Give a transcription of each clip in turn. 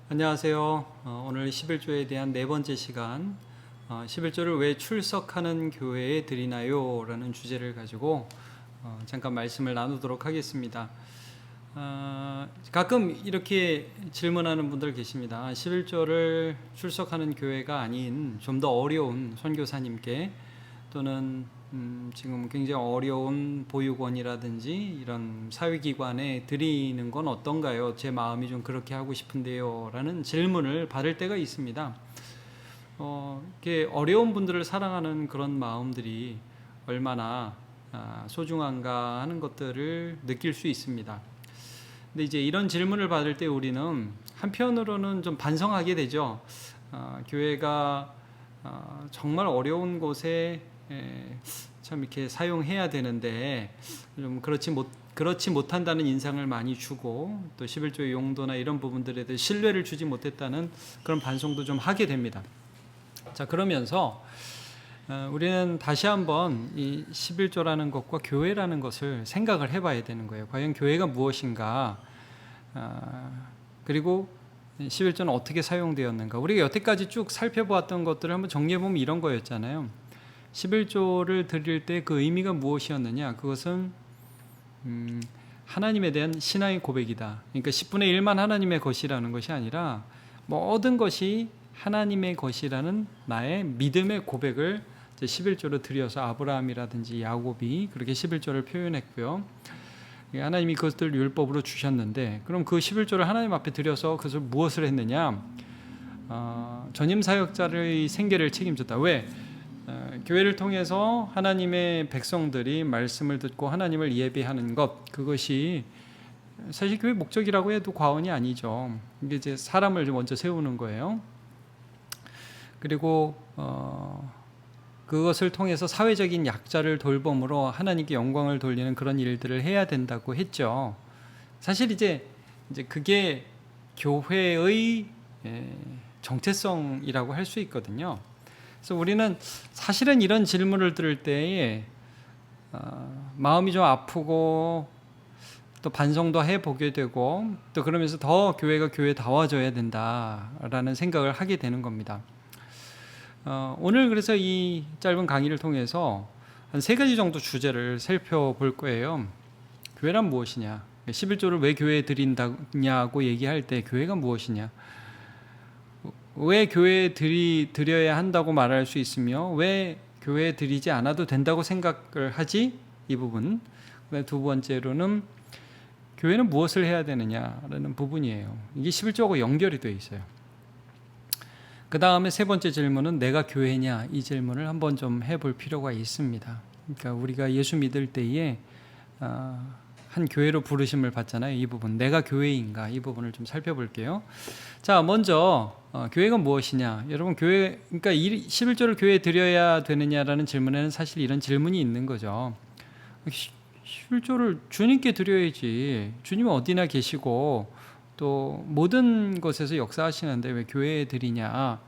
안녕하세요. 오늘 11조에 대한 네 번째 시간, 11조를 왜 출석하는 교회에 드리나요? 라는 주제를 가지고 잠깐 말씀을 나누도록 하겠습니다. 가끔 이렇게 질문하는 분들 계십니다. 11조를 출석하는 교회가 아닌 좀 더 어려운 선교사님께 또는 지금 굉장히 어려운 보육원이라든지 이런 사회기관에 드리는 건 어떤가요? 제 마음이 좀 그렇게 하고 싶은데요. 라는 질문을 받을 때가 있습니다. 이렇게 어려운 분들을 사랑하는 그런 마음들이 얼마나 소중한가 하는 것들을 느낄 수 있습니다. 근데 이제 이런 질문을 받을 때 우리는 한편으로는 좀 반성하게 되죠. 교회가 정말 어려운 곳에 참 이렇게 사용해야 되는데 좀 그렇지 못한다는 인상을 많이 주고 또 11조의 용도나 이런 부분들에 대해 신뢰를 주지 못했다는 그런 반성도 좀 하게 됩니다. 자, 그러면서 우리는 다시 한번 이 11조라는 것과 교회라는 것을 생각을 해봐야 되는 거예요. 과연 교회가 무엇인가? 그리고 11조는 어떻게 사용되었는가? 우리가 여태까지 쭉 살펴보았던 것들을 한번 정리해보면 이런 거였잖아요. 11조를 드릴 때 그 의미가 무엇이었느냐? 그것은 하나님에 대한 신앙의 고백이다. 그러니까 10분의 1만 하나님의 것이라는 것이 아니라 모든 것이 하나님의 것이라는 나의 믿음의 고백을 11조로 드려서 아브라함이라든지 야곱이 그렇게 11조를 표현했고요. 하나님이 그것들을 율법으로 주셨는데 그럼 그 11조를 하나님 앞에 드려서 그것을 무엇을 했느냐? 전임 사역자의 생계를 책임졌다. 왜? 교회를 통해서 하나님의 백성들이 말씀을 듣고 하나님을 예배하는 것, 그것이 사실 교회 목적이라고 해도 과언이 아니죠. 이게 이제 사람을 먼저 세우는 거예요. 그리고 그것을 통해서 사회적인 약자를 돌봄으로 하나님께 영광을 돌리는 그런 일들을 해야 된다고 했죠. 사실 이제 그게 교회의 정체성이라고 할 수 있거든요. 그래서 우리는 사실은 이런 질문을 들을 때에 마음이 좀 아프고 또 반성도 해보게 되고 또 그러면서 더 교회가 교회다워져야 된다라는 생각을 하게 되는 겁니다. 오늘 그래서 이 짧은 강의를 통해서 한 3가지 정도 주제를 살펴볼 거예요. 교회란 무엇이냐? 11조를 왜 교회에 드린다냐고 얘기할 때 교회가 무엇이냐? 왜 교회에 드려야 한다고 말할 수 있으며 왜 교회에 드리지 않아도 된다고 생각을 하지? 이 부분. 두 번째로는 교회는 무엇을 해야 되느냐라는 부분이에요. 이게 11조하고 연결이 되어 있어요. 그 다음에 3번째 질문은 내가 교회냐? 이 질문을 한번 좀 해볼 필요가 있습니다. 그러니까 우리가 예수 믿을 때에 한 교회로 부르심을 받잖아요. 이 부분, 내가 교회인가? 이 부분을 좀 살펴볼게요. 자, 먼저 교회가 무엇이냐? 여러분, 교회, 그러니까 11조를 교회에 드려야 되느냐라는 질문에는 사실 이런 질문이 있는 거죠. 11조를 주님께 드려야지. 주님은 어디나 계시고 또 모든 것에서 역사하시는데 왜 교회에 드리냐?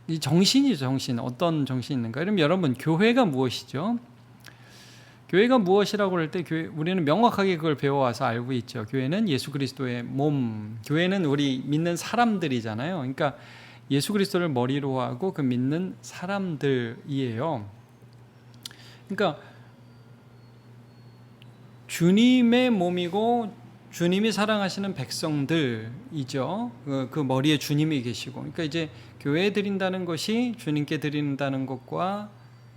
이 정신이죠, 정신. 어떤 정신이 있는가? 그럼 여러분, 교회가 무엇이죠? 교회가 무엇이라고 할 때 우리는 명확하게 그걸 배워와서 알고 있죠. 교회는 예수 그리스도의 몸. 교회는 우리 믿는 사람들이잖아요. 그러니까 예수 그리스도를 머리로 하고 그 믿는 사람들이에요. 그러니까 주님의 몸이고 주님이 사랑하시는 백성들이죠. 그 머리에 주님이 계시고. 그러니까 이제 교회에 드린다는 것이 주님께 드린다는 것과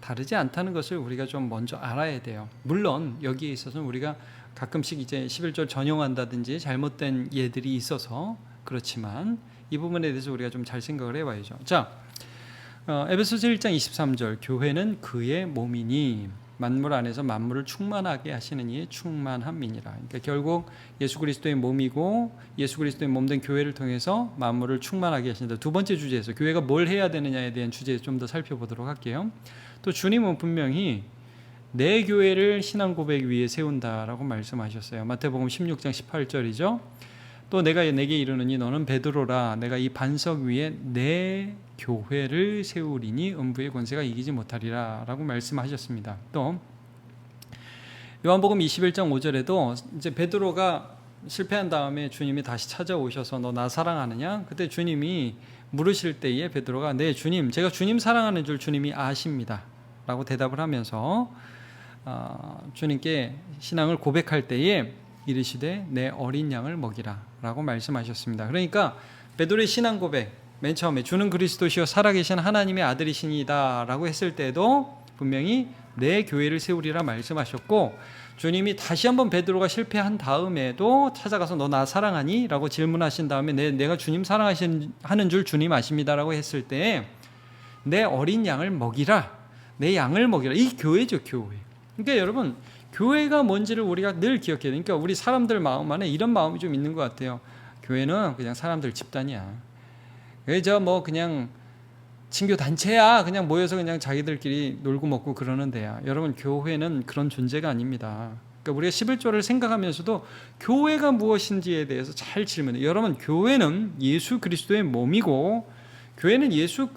다르지 않다는 것을 우리가 좀 먼저 알아야 돼요. 물론 여기에 있어서는 우리가 가끔씩 이제 11조 전용한다든지 잘못된 예들이 있어서 그렇지만 이 부분에 대해서 우리가 좀 잘 생각을 해봐야죠. 자, 에베소서 1장 23절 교회는 그의 몸이니 만물 안에서 만물을 충만하게 하시는 이의 충만함이니라. 그러니까 결국 예수 그리스도의 몸이고 예수 그리스도의 몸된 교회를 통해서 만물을 충만하게 하신다. 두 번째 주제에서 교회가 뭘 해야 되느냐에 대한 주제에 좀 더 살펴보도록 할게요. 또 주님은 분명히 내 교회를 신앙 고백 위에 세운다라고 말씀하셨어요. 마태복음 16장 18절이죠. 또 내가 내게 이르노니 너는 베드로라 내가 이 반석 위에 내 교회를 세우리니 음부의 권세가 이기지 못하리라 라고 말씀하셨습니다. 또 요한복음 21장 5절에도 이제 베드로가 실패한 다음에 주님이 다시 찾아오셔서 너 나 사랑하느냐? 그때 주님이 물으실 때에 베드로가 네 주님, 제가 주님 사랑하는 줄 주님이 아십니다 라고 대답을 하면서 주님께 신앙을 고백할 때에 이르시되 내 어린 양을 먹이라 라고 말씀하셨습니다. 그러니까 베드로의 신앙 고백, 맨 처음에 주는 그리스도시요 살아계신 하나님의 아들이시니다 라고 했을 때도 분명히 내 교회를 세우리라 말씀하셨고, 주님이 다시 한번 베드로가 실패한 다음에도 찾아가서 너 나 사랑하니? 라고 질문하신 다음에 내가 주님 사랑하는 줄 주님 아십니다 라고 했을 때 내 어린 양을 먹이라, 내 양을 먹이라. 이 교회죠, 교회. 그러니까 여러분, 교회가 뭔지를 우리가 늘 기억해야 돼요. 그러니까 우리 사람들 마음 안에 이런 마음이 좀 있는 것 같아요. 교회는 그냥 사람들 집단이야. 저 뭐 그냥 친교 단체야. 그냥 모여서 그냥 자기들끼리 놀고 먹고 그러는 데야. 여러분, 교회는 그런 존재가 아닙니다. 그러니까 우리가 11조를 생각하면서도 교회가 무엇인지에 대해서 잘 질문해요. 여러분, 교회는 예수 그리스도의 몸이고, 교회는 예수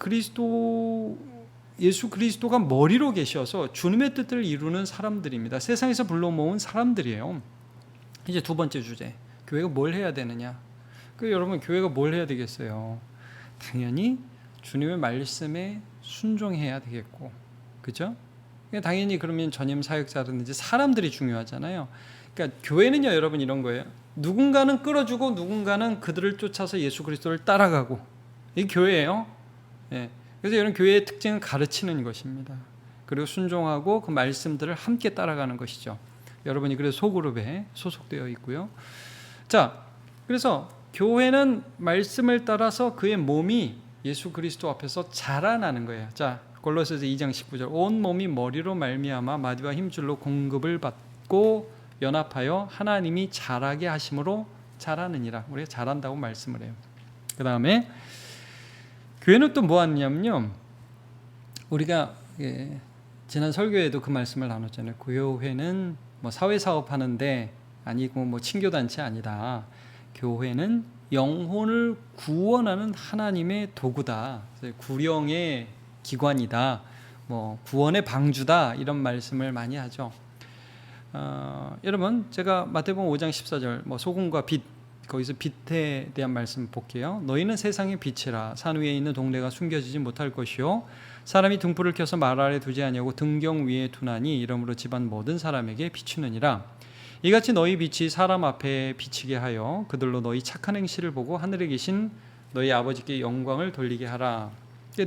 그리스도가 머리로 계셔서 주님의 뜻을 이루는 사람들입니다. 세상에서 불러 모은 사람들이에요. 이제 두 번째 주제, 교회가 뭘 해야 되느냐? 여러분, 교회가 뭘 해야 되겠어요? 당연히 주님의 말씀에 순종해야 되겠고, 그죠? 당연히 그러면 전임 사역자라든지 사람들이 중요하잖아요. 그러니까 교회는요, 여러분, 이런 거예요. 누군가는 끌어주고 누군가는 그들을 쫓아서 예수 그리스도를 따라가고, 이게 교회예요. 예. 그래서 이런 교회의 특징은 가르치는 것입니다. 그리고 순종하고 그 말씀들을 함께 따라가는 것이죠. 여러분이 그래서 소그룹에 소속되어 있고요. 자, 그래서 교회는 말씀을 따라서 그의 몸이 예수 그리스도 앞에서 자라나는 거예요. 자, 골로새서 2장 19절 온 몸이 머리로 말미암아 마디와 힘줄로 공급을 받고 연합하여 하나님이 자라게 하심으로 자라느니라. 우리가 자란다고 말씀을 해요. 그 다음에 교회는 또 뭐 하느냐면요, 우리가 지난 설교에도 그 말씀을 나눴잖아요. 교회는 뭐 사회사업 하는데 아니고 뭐 친교단체 아니다. 교회는 영혼을 구원하는 하나님의 도구다. 구령의 기관이다. 뭐 구원의 방주다. 이런 말씀을 많이 하죠. 여러분, 제가 마태복음 5장 14절 뭐 소금과 빛, 거기서 빛에 대한 말씀 볼게요. 너희는 세상의 빛이라. 산 위에 있는 동네가 숨겨지지 못할 것이요 사람이 등불을 켜서 말 아래 두지 아니하고 등경 위에 두나니 이러므로 집안 모든 사람에게 비추느니라. 이같이 너희 빛이 사람 앞에 비치게 하여 그들로 너희 착한 행실을 보고 하늘에 계신 너희 아버지께 영광을 돌리게 하라.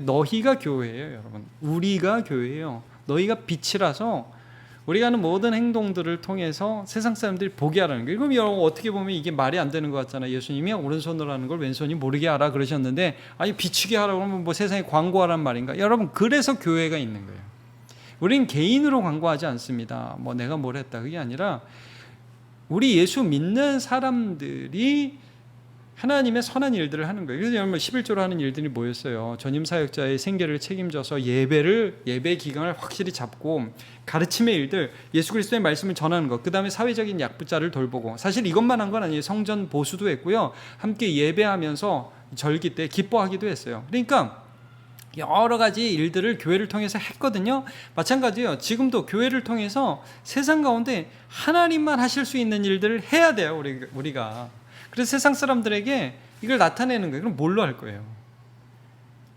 너희가 교회예요, 여러분. 우리가 교회예요. 너희가 빛이라서 우리가 하는 모든 행동들을 통해서 세상 사람들이 보게 하라는 거예요. 그럼 여러분, 어떻게 보면 이게 말이 안 되는 것 같잖아요. 예수님이 오른손으로 하는 걸 왼손이 모르게 하라 그러셨는데, 아니 비추게 하라 그러면 뭐 세상에 광고하란 말인가? 여러분, 그래서 교회가 있는 거예요. 우리는 개인으로 광고하지 않습니다. 뭐 내가 뭘 했다, 그게 아니라 우리 예수 믿는 사람들이 하나님의 선한 일들을 하는 거예요. 그래서 여러분, 11조로 하는 일들이 뭐였어요? 전임 사역자의 생계를 책임져서 예배 기간을 확실히 잡고 가르침의 일들, 예수 그리스도의 말씀을 전하는 것, 그 다음에 사회적인 약부자를 돌보고, 사실 이것만 한 건 아니에요. 성전 보수도 했고요, 함께 예배하면서 절기 때 기뻐하기도 했어요. 그러니까 여러 가지 일들을 교회를 통해서 했거든요. 마찬가지예요. 지금도 교회를 통해서 세상 가운데 하나님만 하실 수 있는 일들을 해야 돼요, 우리가. 그래서 세상 사람들에게 이걸 나타내는 거예요. 그럼 뭘로 할 거예요?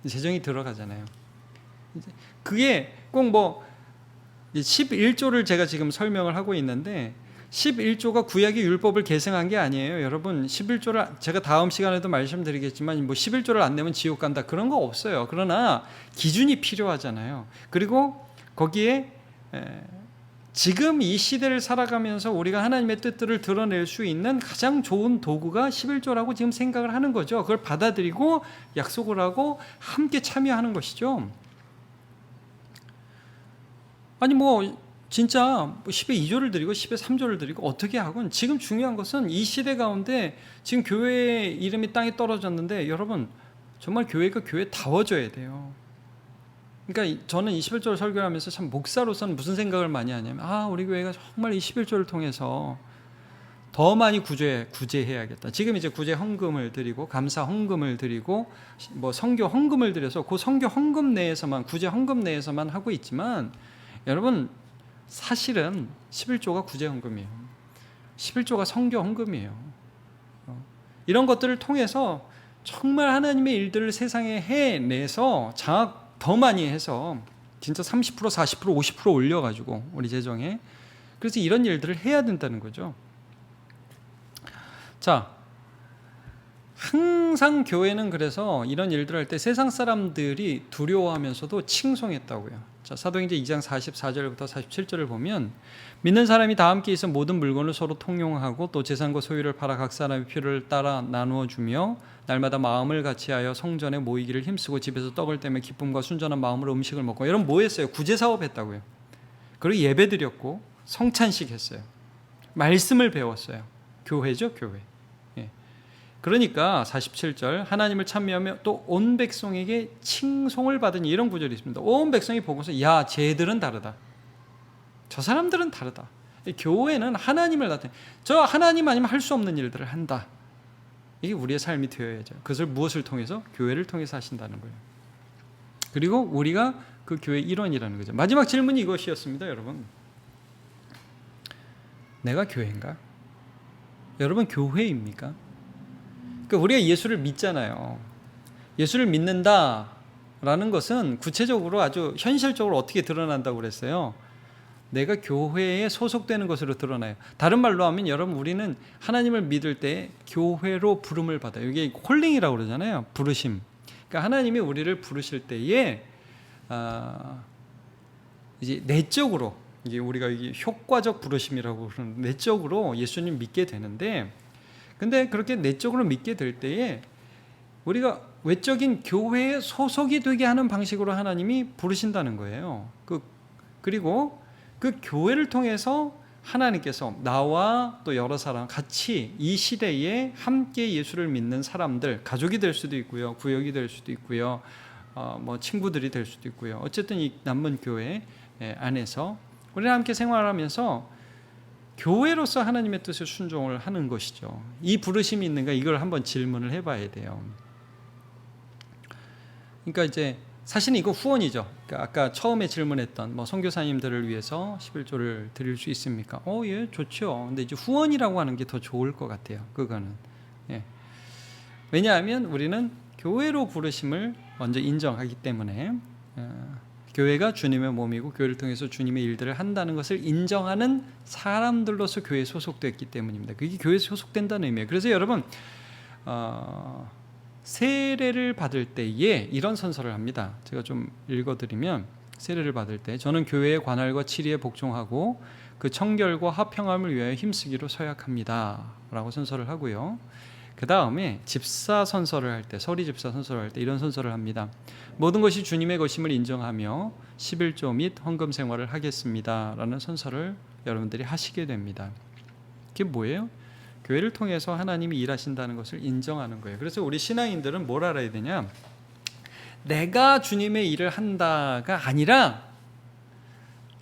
재정이 들어가잖아요. 그게 꼭 뭐 11조를 제가 지금 설명을 하고 있는데, 11조가 구약의 율법을 계승한 게 아니에요. 여러분, 11조를 제가 다음 시간에도 말씀드리겠지만 뭐 11조를 안 내면 지옥 간다, 그런 거 없어요. 그러나 기준이 필요하잖아요. 그리고 거기에 지금 이 시대를 살아가면서 우리가 하나님의 뜻들을 드러낼 수 있는 가장 좋은 도구가 11조라고 지금 생각을 하는 거죠. 그걸 받아들이고 약속을 하고 함께 참여하는 것이죠. 아니 뭐 진짜 10에 2조를 드리고 10에 3조를 드리고 어떻게 하건, 지금 중요한 것은 이 시대 가운데 지금 교회의 이름이 땅에 떨어졌는데, 여러분 정말 교회가 교회다워져야 돼요. 그러니까 저는 이 11조를 설교하면서 참 목사로서는 무슨 생각을 많이 하냐면, 우리 교회가 정말 이 11조를 통해서 더 많이 구제해야겠다. 지금 이제 구제 헌금을 드리고 감사 헌금을 드리고 뭐 선교 헌금을 드려서 그 선교 헌금 내에서만, 구제 헌금 내에서만 하고 있지만, 여러분 사실은 11조가 구제 헌금이에요. 11조가 선교 헌금이에요. 이런 것들을 통해서 정말 하나님의 일들을 세상에 해내서 장악 더 많이 해서 진짜 30%, 40%, 50% 올려가지고 우리 재정에, 그래서 이런 일들을 해야 된다는 거죠. 자, 항상 교회는 그래서 이런 일들을 할 때 세상 사람들이 두려워하면서도 칭송했다고요. 자, 사도행전 2장 44절부터 47절을 보면 믿는 사람이 다 함께 있어 모든 물건을 서로 통용하고 또 재산과 소유를 팔아 각 사람의 필요를 따라 나누어 주며 날마다 마음을 같이하여 성전에 모이기를 힘쓰고 집에서 떡을 떼며 기쁨과 순전한 마음으로 음식을 먹고, 여러분 뭐 했어요? 구제 사업 했다고요. 그리고 예배 드렸고 성찬식 했어요. 말씀을 배웠어요. 교회죠, 교회. 그러니까 47절 하나님을 찬미하며 또 온 백성에게 칭송을 받으니, 이런 구절이 있습니다. 온 백성이 보고서 야, 쟤들은 다르다. 저 사람들은 다르다. 교회는 하나님을 나타내, 저 하나님 아니면 할 수 없는 일들을 한다. 이게 우리의 삶이 되어야죠. 그것을 무엇을 통해서? 교회를 통해서 하신다는 거예요. 그리고 우리가 그 교회의 일원이라는 거죠. 마지막 질문이 이것이었습니다, 여러분. 내가 교회인가? 여러분 교회입니까? 그러니까 우리가 예수를 믿잖아요. 예수를 믿는다라는 것은 구체적으로 아주 현실적으로 어떻게 드러난다고 그랬어요? 내가 교회에 소속되는 것으로 드러나요. 다른 말로 하면 여러분, 우리는 하나님을 믿을 때 교회로 부름을 받아요. 이게 콜링이라고 그러잖아요. 부르심. 그러니까 하나님이 우리를 부르실 때에 이제 내적으로, 이게 우리가 이게 효과적 부르심이라고 그러는, 내적으로 예수님 믿게 되는데, 근데 그렇게 내적으로 믿게 될 때에 우리가 외적인 교회에 소속이 되게 하는 방식으로 하나님이 부르신다는 거예요. 그리고 그 교회를 통해서 하나님께서 나와 또 여러 사람 같이 이 시대에 함께 예수를 믿는 사람들, 가족이 될 수도 있고요, 구역이 될 수도 있고요, 뭐 친구들이 될 수도 있고요. 어쨌든 이 남문 교회 안에서 우리랑 함께 생활하면서 교회로서 하나님의 뜻에 순종을 하는 것이죠. 이 부르심이 있는가, 이걸 한번 질문을 해봐야 돼요. 그러니까 이제 사실은 이거 후원이죠. 그러니까 아까 처음에 질문했던 뭐 선교사님들을 위해서 11조를 드릴 수 있습니까? 예, 좋죠. 근데 이제 후원이라고 하는 게 더 좋을 것 같아요. 그거는. 예. 왜냐하면 우리는 교회로 부르심을 먼저 인정하기 때문에, 교회가 주님의 몸이고 교회를 통해서 주님의 일들을 한다는 것을 인정하는 사람들로서 교회에 소속됐기 때문입니다. 그게 교회에 소속된다는 의미예요. 그래서 여러분, 세례를 받을 때에 이런 선서를 합니다. 제가 좀 읽어드리면, 세례를 받을 때 저는 교회의 관할과 치리에 복종하고 그 청결과 화평함을 위하여 힘쓰기로 서약합니다 라고 선서를 하고요. 그 다음에 집사 선서를 할 때, 서리 집사 선서를 할 때 이런 선서를 합니다. 모든 것이 주님의 것임을 인정하며 11조 및 헌금 생활을 하겠습니다 라는 선서를 여러분들이 하시게 됩니다. 그게 뭐예요? 교회를 통해서 하나님이 일하신다는 것을 인정하는 거예요. 그래서 우리 신앙인들은 뭘 알아야 되냐? 내가 주님의 일을 한다가 아니라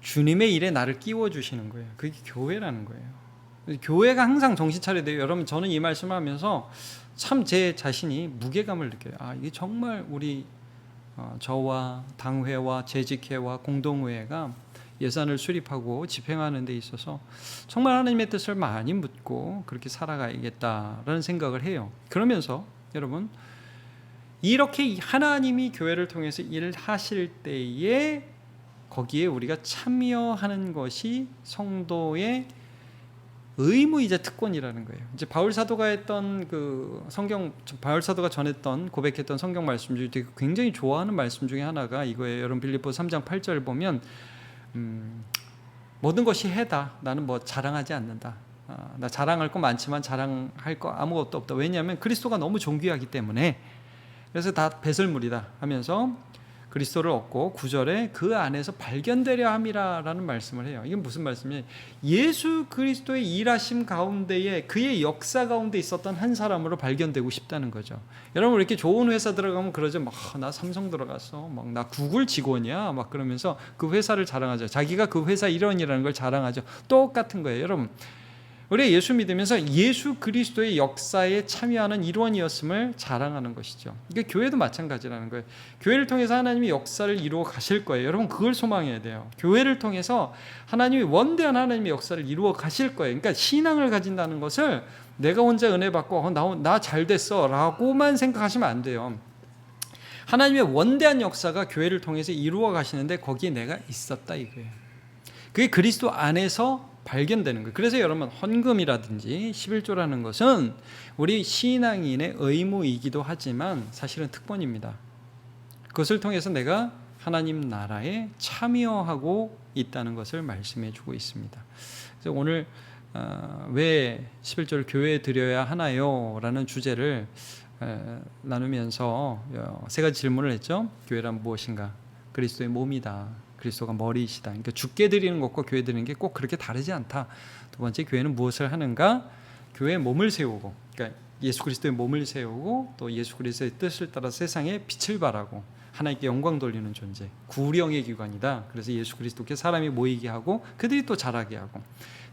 주님의 일에 나를 끼워주시는 거예요. 그게 교회라는 거예요. 교회가 항상 정신 차려야 돼요. 여러분, 저는 이 말씀을 하면서 참 제 자신이 무게감을 느껴요. 이게 정말 우리 저와 당회와 재직회와 공동회가 예산을 수립하고 집행하는 데 있어서 정말 하나님의 뜻을 많이 묻고 그렇게 살아가야겠다라는 생각을 해요. 그러면서 여러분, 이렇게 하나님이 교회를 통해서 일을 하실 때에 거기에 우리가 참여하는 것이 성도의 의무이자 특권이라는 거예요. 이제 바울 사도가 했던 그 바울 사도가 전했던, 고백했던 성경 말씀 중에 되게 굉장히 좋아하는 말씀 중에 하나가 이거예요. 여러분, 빌립보서 3장 8절 보면 모든 것이 해다. 나는 뭐 자랑하지 않는다. 나 자랑할 거 많지만 자랑할 거 아무것도 없다. 왜냐하면 그리스도가 너무 존귀하기 때문에. 그래서 다 배설물이다 하면서 그리스도를 얻고 9절에 그 안에서 발견되려 함이라라는 말씀을 해요. 이게 무슨 말씀이에요? 예수 그리스도의 일하심 가운데에, 그의 역사 가운데 있었던 한 사람으로 발견되고 싶다는 거죠. 여러분, 이렇게 좋은 회사 들어가면 그러죠. 나 삼성 들어갔어. 나 구글 직원이야. 막 그러면서 그 회사를 자랑하죠. 자기가 그 회사 일원이라는 걸 자랑하죠. 똑같은 거예요. 여러분, 우리가 예수 믿으면서 예수 그리스도의 역사에 참여하는 일원이었음을 자랑하는 것이죠. 이게 교회도 마찬가지라는 거예요. 교회를 통해서 하나님이 역사를 이루어 가실 거예요. 여러분 그걸 소망해야 돼요. 교회를 통해서 하나님이 원대한 하나님의 역사를 이루어 가실 거예요. 그러니까 신앙을 가진다는 것을 내가 혼자 은혜 받고 나 잘 됐어 라고만 생각하시면 안 돼요. 하나님의 원대한 역사가 교회를 통해서 이루어 가시는데 거기에 내가 있었다 이거예요. 그게 그리스도 안에서 발견되는 거예요. 그래서 여러분 헌금이라든지 11조라는 것은 우리 신앙인의 의무이기도 하지만 사실은 특권입니다. 그것을 통해서 내가 하나님 나라에 참여하고 있다는 것을 말씀해 주고 있습니다. 그래서 오늘 왜 11조를 교회에 드려야 하나요? 라는 주제를 나누면서 세 가지 질문을 했죠. 교회란 무엇인가? 그리스도의 몸이다. 그리스도가 머리이시다. 그러니까 주께 드리는 것과 교회 드리는 게 꼭 그렇게 다르지 않다. 두 번째, 교회는 무엇을 하는가? 교회의 몸을 세우고, 그러니까 예수 그리스도의 몸을 세우고 또 예수 그리스도의 뜻을 따라 세상에 빛을 발하고 하나님께 영광 돌리는 존재, 구령의 기관이다. 그래서 예수 그리스도께 사람이 모이게 하고 그들이 또 자라게 하고,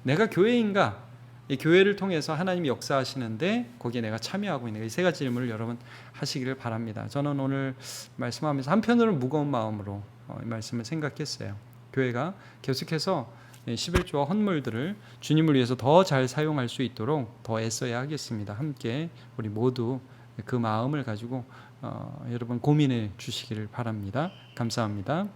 내가 교회인가? 이 교회를 통해서 하나님이 역사하시는데 거기에 내가 참여하고 있는 이 세 가지 질문을 여러분 하시기를 바랍니다. 저는 오늘 말씀하면서 한편으로는 무거운 마음으로 이 말씀을 생각했어요. 교회가 계속해서 11조와 헌물들을 주님을 위해서 더 잘 사용할 수 있도록 더 애써야 하겠습니다. 함께 우리 모두 그 마음을 가지고 여러분 고민해 주시기를 바랍니다. 감사합니다.